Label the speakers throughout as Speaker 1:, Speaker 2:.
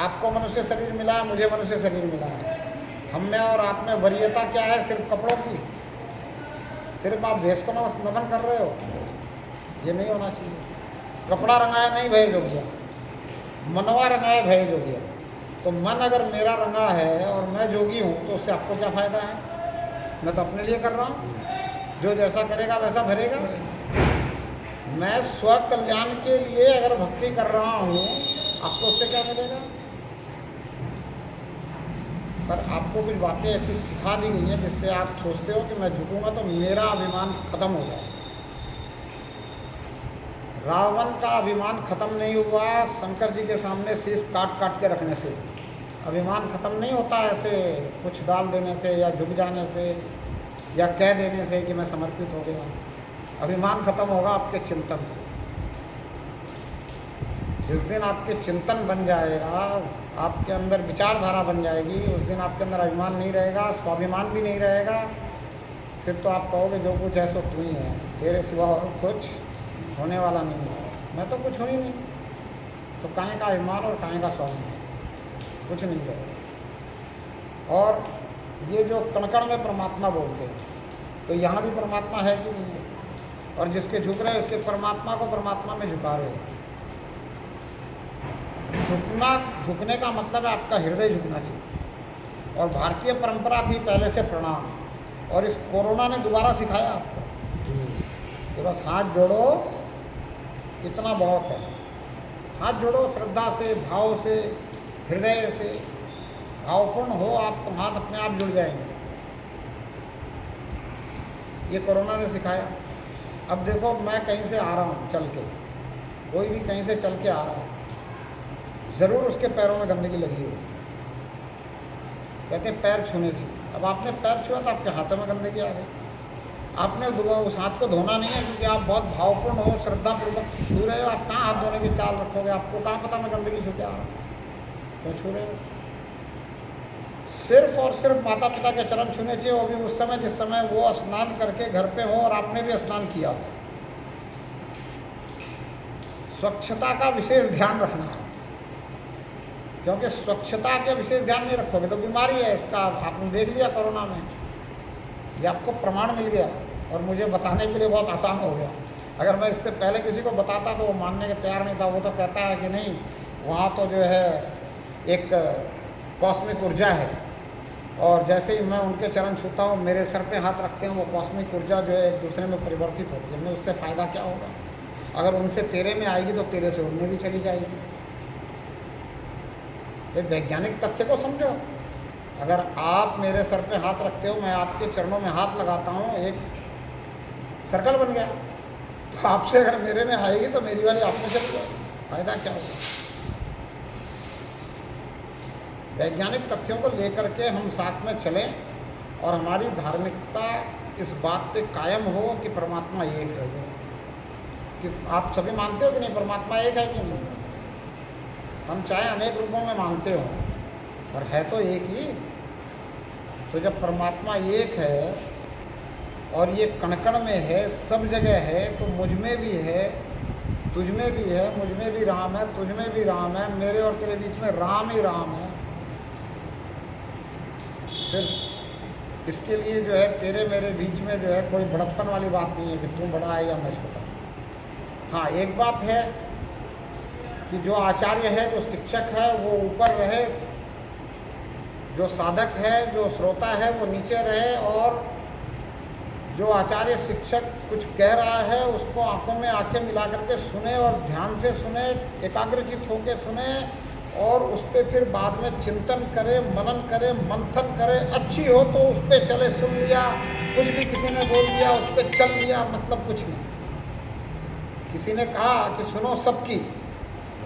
Speaker 1: आपको मनुष्य शरीर मिला है, मुझे मनुष्य शरीर मिला है। हम में और आप में वरीयता क्या है? सिर्फ कपड़ों की। सिर्फ आप भेष को नमन कर रहे हो, ये नहीं होना चाहिए। कपड़ा रंगाया नहीं भय जोगिया, मनवा रंगाया भय जोगिया। तो मन अगर मेरा रंगा है और मैं जोगी हूँ तो उससे आपको क्या फ़ायदा है? मैं तो अपने लिए कर रहा हूँ, जो जैसा करेगा वैसा भरेगा। मैं स्व कल्याण के लिए अगर भक्ति कर रहा हूँ, आपको उससे क्या मिलेगा? पर आपको कुछ बातें ऐसी सिखा दी गई हैं जिससे आप सोचते हो कि मैं झुकूंगा तो मेरा अभिमान खत्म हो जाए। रावण का अभिमान खत्म नहीं हुआ शंकर जी के सामने शीश काट काट के रखने से। अभिमान खत्म नहीं होता ऐसे कुछ डाल देने से या झुक जाने से या कह देने से कि मैं समर्पित हो गया। अभिमान खत्म होगा आपके चिंतन से। जिस दिन आपके चिंतन बन जाएगा, आपके अंदर विचारधारा बन जाएगी, उस दिन आपके अंदर अभिमान नहीं रहेगा, स्वाभिमान भी नहीं रहेगा। फिर तो आप कहोगे जो कुछ है सो तू ही है, तेरे सिवा और कुछ होने वाला नहीं है। मैं तो कुछ हूँ ही नहीं, तो काहे का अभिमान और काहे का स्वाभिमान? कुछ नहीं रहेगा। और ये जो कण-कण में परमात्मा बोलते हैं, तो यहाँ भी परमात्मा है कि नहीं है? और जिसके झुक रहे हैं उसके परमात्मा को परमात्मा में झुका रहे हैं। झुकने का मतलब है आपका हृदय झुकना चाहिए। और भारतीय परंपरा थी पहले से प्रणाम, और इस कोरोना ने दोबारा सिखाया आपको कि बस हाथ जोड़ो, इतना बहुत है। हाथ जोड़ो श्रद्धा से, भाव से, हृदय से भावपूर्ण हो आप, तो हाथ अपने आप जुड़ जाएंगे। ये कोरोना ने सिखाया। अब देखो मैं कहीं से आ रहा हूँ चल के, कोई भी कहीं से चल के आ रहा है, ज़रूर उसके पैरों में गंदगी लगी हो। कहते हैं पैर छूने चाहिए। अब आपने पैर छुआ तो आपके हाथों में गंदगी आ गई। आपने उस हाथ को धोना नहीं है क्योंकि आप बहुत भावपूर्ण हो, श्रद्धापूर्वक छू रहे हो। आप कहाँ हाथ धोने की चाल रखोगे? आपको कहाँ पता मैं गंदगी छू के आ रहा हूँ? क्यों छू रहे हो? सिर्फ और सिर्फ माता पिता के चरण छूने चाहिए, वो भी उस समय जिस समय वो स्नान करके घर पे हो और आपने भी स्नान किया। स्वच्छता का विशेष ध्यान रखना है, क्योंकि स्वच्छता के विशेष ध्यान नहीं रखोगे तो बीमारी है। इसका आपने देख लिया कोरोना में, ये आपको प्रमाण मिल गया और मुझे बताने के लिए बहुत आसान हो गया। अगर मैं इससे पहले किसी को बताता तो वो मानने के तैयार नहीं था। वो तो कहता है कि नहीं, वहाँ तो जो है एक कॉस्मिक ऊर्जा है, और जैसे ही मैं उनके चरण छूता हूँ, मेरे सर पे हाथ रखते हैं, वो कॉस्मिक ऊर्जा जो है एक दूसरे में परिवर्तित होती है। मैं उससे फ़ायदा क्या होगा? अगर उनसे तेरे में आएगी तो तेरे से उनमें भी चली जाएगी। ये वैज्ञानिक तथ्य को समझो। अगर आप मेरे सर पे हाथ रखते हो, मैं आपके चरणों में हाथ लगाता हूँ, एक सर्कल बन गया। तो आपसे अगर मेरे में आएगी तो मेरी वाली आप में चली जाएगी। फायदा क्या होगा? वैज्ञानिक तथ्यों को लेकर के हम साथ में चलें और हमारी धार्मिकता इस बात पे कायम हो कि परमात्मा एक है। कि आप सभी मानते हो कि नहीं परमात्मा एक है कि नहीं? हम चाहे अनेक रूपों में मानते हो, पर है तो एक ही। तो जब परमात्मा एक है और ये कण-कण में है, सब जगह है, तो मुझ में भी है, तुझ में भी है, मुझ में भी राम है, तुझ में भी राम है, मेरे और तेरे बीच में राम ही राम है। फिर इसके लिए जो है तेरे मेरे बीच में जो है कोई बड़प्पन वाली बात नहीं है कि तू बड़ा है या मैं छोटा। हाँ, एक बात है कि जो आचार्य है, जो शिक्षक है, वो ऊपर रहे, जो साधक है, जो श्रोता है, वो नीचे रहे, और जो आचार्य शिक्षक कुछ कह रहा है उसको आंखों में आंखें मिला करके सुने और ध्यान से सुने, एकाग्रचित होकर सुने, और उस पर फिर बाद में चिंतन करे, मनन करे, मंथन करे। अच्छी हो तो उस पर चले, सुन लिया, कुछ भी किसी ने बोल दिया उस पर चल लिया, मतलब कुछ नहीं। किसी ने कहा कि सुनो सबकी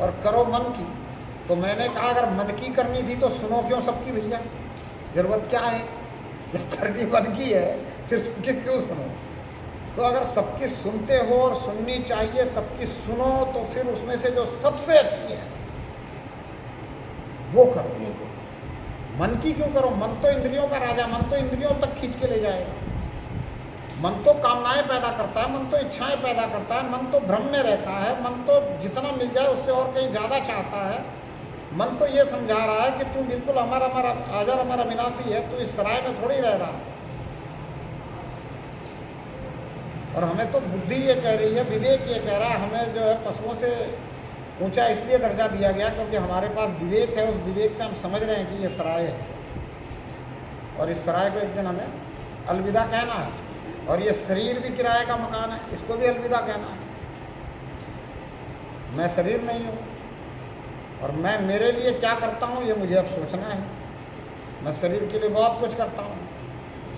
Speaker 1: और करो मन की, तो मैंने कहा अगर मन की करनी थी तो सुनो क्यों सबकी भैया? ज़रूरत क्या है? जब करनी मन की है फिर सबकी क्यों सुनो? तो अगर सबकी सुनते हो और सुननी चाहिए, सबकी सुनो, तो फिर उसमें से जो सबसे अच्छी है वो करो। मन की क्यों करो? मन तो इंद्रियों का राजा, मन तो इंद्रियों तक खींच के ले जाएगा। मन तो कामनाएं पैदा करता है, मन तो इच्छाएं पैदा करता है, मन तो भ्रम में रहता है, मन तो जितना मिल जाए उससे और कहीं ज़्यादा चाहता है। मन तो ये समझा रहा है कि तू बिल्कुल हमारा हमारा अजर हमारा विनाशी है, तू इस सराय में थोड़ी रह रहा है। और हमें तो बुद्धि ये कह रही है, विवेक ये कह रहा है, हमें जो है पशुओं से ऊंचा इसलिए दर्जा दिया गया क्योंकि हमारे पास विवेक है। उस विवेक से हम समझ रहे हैं कि ये सराय है और इस सराय को एक दिन हमें अलविदा कहना है। और ये शरीर भी किराए का मकान है, इसको भी अलविदा कहना है। मैं शरीर नहीं हूँ और मैं मेरे लिए क्या करता हूँ ये मुझे अब सोचना है। मैं शरीर के लिए बहुत कुछ करता हूँ,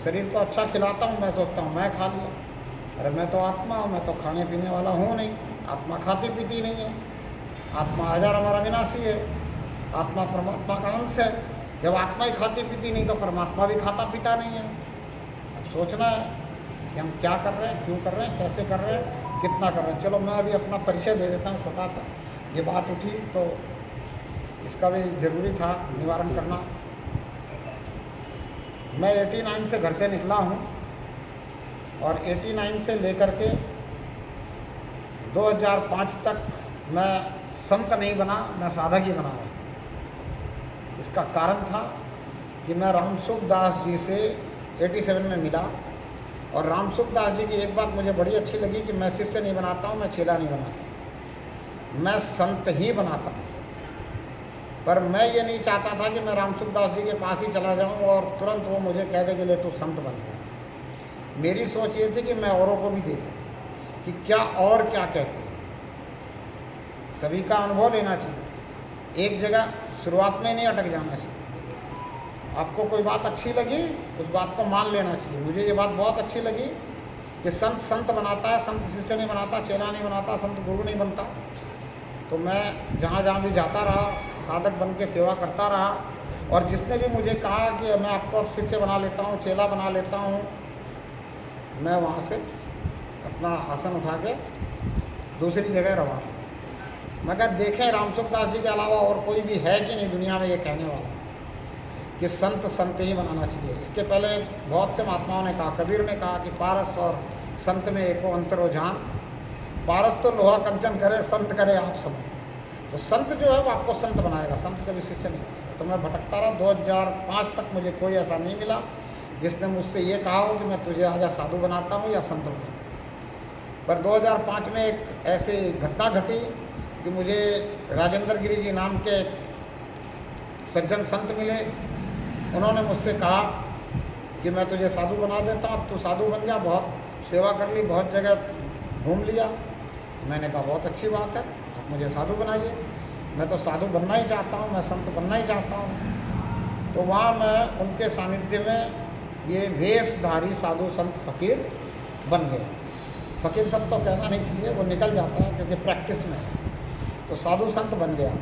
Speaker 1: शरीर को अच्छा खिलाता हूँ, मैं सोचता हूँ मैं खा लिया। अरे मैं तो आत्मा हूँ, मैं तो खाने पीने वाला हूँ नहीं। आत्मा खाती पीती नहीं है, आत्मा अजर हमारा विनाशी है, आत्मा परमात्मा का अंश है। जब आत्मा ही खाती पीती नहीं तो परमात्मा भी खाता पीता नहीं है। अब सोचना है कि हम क्या कर रहे हैं, क्यों कर रहे हैं, कैसे कर रहे हैं, कितना कर रहे हैं। चलो मैं अभी अपना परिचय दे देता हूँ छोटा सा। ये बात उठी तो इसका भी ज़रूरी था निवारण करना। मैं 89 से घर से निकला हूँ और 89 से लेकर के 2005 तक मैं संत नहीं बना, मैं साधक ही बना रहा। इसका कारण था कि मैं रामसुख दास जी से 87 में मिला और रामसुख दास जी की एक बात मुझे बड़ी अच्छी लगी कि मैं शिष्य नहीं बनाता हूँ, मैं चेला नहीं बनाता, मैं संत ही बनाता हूँ। पर मैं ये नहीं चाहता था कि मैं रामसुख दास जी के पास ही चला जाऊँ और तुरंत वो मुझे कह दे कि ले तू संत बन गया। मेरी सोच ये थी कि मैं औरों को भी देखूँ कि क्या और क्या कहते हैं, सभी का अनुभव लेना चाहिए, एक जगह शुरुआत में नहीं अटक जाना चाहिए। आपको कोई बात अच्छी लगी उस बात को मान लेना चाहिए। मुझे ये बात बहुत अच्छी लगी कि संत संत बनाता है, संत शिष्य नहीं बनाता, चेला नहीं बनाता, संत गुरु नहीं बनता। तो मैं जहाँ जहाँ भी जाता रहा, साधक बन के सेवा करता रहा। और जिसने भी मुझे कहा कि मैं आपको अब शिष्य बना लेता हूँ, चेला बना लेता हूँ, मैं वहाँ से अपना आसन उठा के दूसरी जगह रवाना। मैं कहा देखें रामसुख दास जी के अलावा और कोई भी है कि नहीं दुनिया में ये कहने वाला कि संत संत ही बनाना चाहिए। इसके पहले बहुत से महात्माओं ने कहा, कबीर ने कहा कि पारस और संत में एको अंतर हो जान, पारस तो लोहा कंचन करे, संत करे आप सब। तो संत जो है वो आपको संत बनाएगा, संत कभी शिष्य नहीं बनाएगा। तो मैं भटकता रहा। 2005 तक मुझे कोई ऐसा नहीं मिला जिसने मुझसे ये कहा हो कि मैं तुझे आज साधु बनाता हूँ या संत बनाता हूँ। पर 2005 में एक ऐसी घटना घटी कि मुझे राजेंद्र गिरी जी नाम के सज्जन संत मिले। उन्होंने मुझसे कहा कि मैं तुझे साधु बना देता हूँ, अब तू साधु बन जा, बहुत सेवा कर ली, बहुत जगह घूम लिया। मैंने कहा बहुत अच्छी बात है, आप मुझे साधु बनाइए, मैं तो साधु बनना ही चाहता हूँ, मैं संत बनना ही चाहता हूँ। तो वहाँ मैं उनके सानिध्य में ये वेशधारी साधु संत फकीर बन गया। फकीर सब तो कहना नहीं चाहिए, वो निकल जाता है क्योंकि प्रैक्टिस में है। तो साधु संत बन गया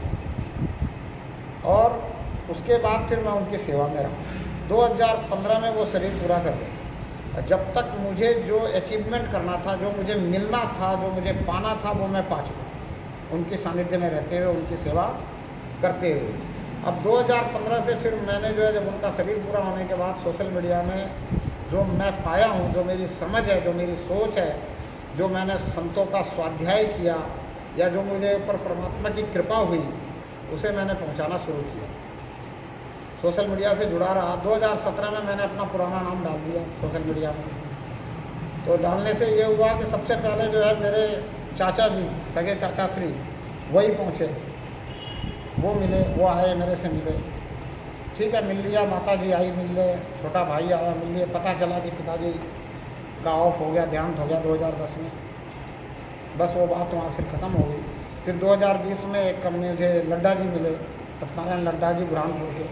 Speaker 1: और उसके बाद फिर मैं उनकी सेवा में रहा। 2015 में वो शरीर पूरा कर गया। जब तक मुझे जो अचीवमेंट करना था, जो मुझे मिलना था, जो मुझे पाना था, वो मैं पा चुका उनके सानिध्य में रहते हुए, उनकी सेवा करते हुए। अब 2015 से फिर मैंने जो है जब उनका शरीर पूरा होने के बाद सोशल मीडिया में जो मैं पाया हूँ, जो मेरी समझ है, जो मेरी सोच है, जो मैंने संतों का स्वाध्याय किया या जो मुझे ऊपर परमात्मा की कृपा हुई, उसे मैंने पहुँचाना शुरू किया। सोशल मीडिया से जुड़ा रहा। 2017 में मैंने अपना पुराना नाम डाल दिया सोशल मीडिया में। तो डालने से ये हुआ कि सबसे पहले जो है मेरे चाचा जी, सगे चाचा श्री, वही पहुँचे, वो मिले, वो आए मेरे से मिले, ठीक है मिल लिया। माता जी आई मिलने, छोटा भाई आया मिल लिया। पता चला कि पिताजी का ऑफ हो गया, देहांत हो गया 2010 में। बस वो बात वहाँ फिर ख़त्म हो गई। फिर 2020 में एक मुझे लड्डा जी मिले, सत्यनारायण लड्डा जी बुरहानपुर के।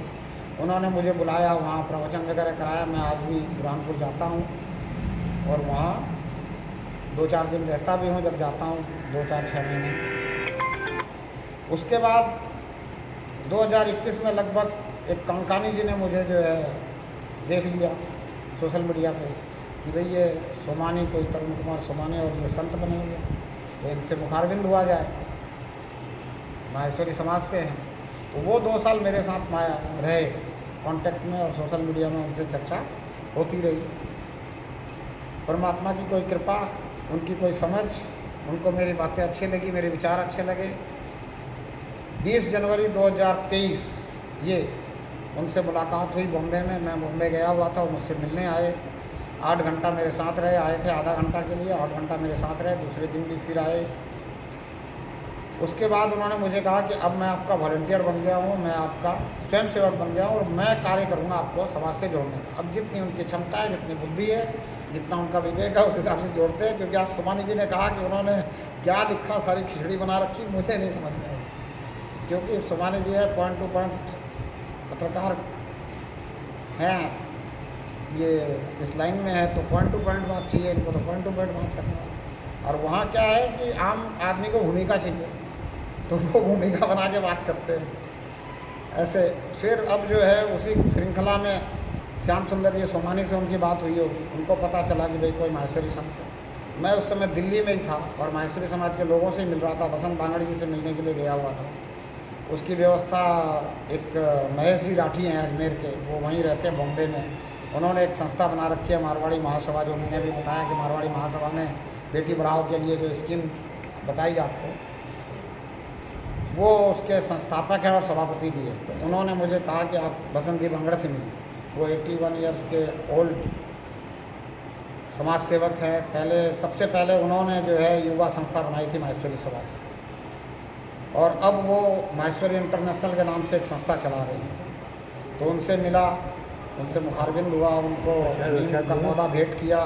Speaker 1: उन्होंने मुझे बुलाया, वहाँ प्रवचन वगैरह कराया। मैं आज भी बुरहानपुर जाता हूँ और वहाँ 2-4 दिन रहता भी हूँ जब जाता हूँ, 2-4-6 महीने। उसके बाद 2021 में लगभग एक कंकानी जी ने मुझे जो है देख लिया सोशल मीडिया पे कि भाई ये सोमानी, कोई तरुण कुमार सोमानी और ये संत बने हुए, तो इनसे मुखारबिंद हुआ जाए। माहेश्वरी समाज से हैं, तो वो 2 साल मेरे साथ माया रहे कांटेक्ट में और सोशल मीडिया में उनसे चर्चा होती रही। परमात्मा की कोई कृपा, उनकी कोई समझ, उनको मेरी बातें अच्छी लगी, मेरे विचार अच्छे लगे। 20 जनवरी 2023 ये उनसे मुलाकात हुई बॉम्बे में। मैं बॉम्बे गया हुआ था, वो मुझसे मिलने आए। 8 घंटा मेरे साथ रहे, आए थे आधा घंटा के लिए, 8 घंटा मेरे साथ रहे, दूसरे दिन भी फिर आए। उसके बाद उन्होंने मुझे कहा कि अब मैं आपका वॉलंटियर बन गया हूँ, मैं आपका स्वयंसेवक बन गया हूँ और मैं कार्य करूँगा आपको समाज से जोड़ने का। अब जितनी उनकी क्षमता है, जितनी बुद्धि है, जितना उनका विवेक है, उस हिसाब से जोड़ते हैं। क्योंकि आज सोमानी जी ने कहा कि उन्होंने क्या लिखा, सारी खिचड़ी बना रखी, मुझे नहीं समझ में आई। क्योंकि सोमानी जी है पॉइंट टू पॉइंट पत्रकार हैं, ये इस लाइन में है, तो पॉइंट टू पॉइंट बात चाहिए इनको, तो पॉइंट टू पॉइंट बात करने वाला। और वहाँ क्या है कि आम आदमी को भूमिका चाहिए, तो वो भूमिका बना के बात करते हैं ऐसे। फिर अब जो है उसी श्रृंखला में श्याम सुंदर जी सोमानी से उनकी बात हुई होगी, उनको पता चला कि भाई कोई माहेश्वरी संत है। मैं उस समय दिल्ली में ही था और माहेश्वरी समाज के लोगों से मिल रहा था, बसंत बांगड़ जी से मिलने के लिए गया हुआ था। उसकी व्यवस्था एक महेश जी राठी हैं अजमेर के, वो वहीं रहते हैं बॉम्बे में। उन्होंने एक संस्था बना रखी है मारवाड़ी महासभा, जो मैंने भी बताया कि मारवाड़ी महासभा ने बेटी पढ़ाओ के लिए जो स्कीम बताई आपको, वो उसके संस्थापक हैं और सभापति भी है। तो उन्होंने मुझे कहा कि आप बसंत जी बांगड़ से मिलिए। वो 81 ईयर्स के ओल्ड समाज सेवक हैं। पहले सबसे पहले उन्होंने जो है युवा संस्था बनाई थी माहेश्वरी सभा की, और अब वो माहेश्वरी इंटरनेशनल के नाम से एक संस्था चला रही है। तो उनसे मिला, उनसे मुखारबिंद हुआ, उनको नीम का पौधा भेंट किया।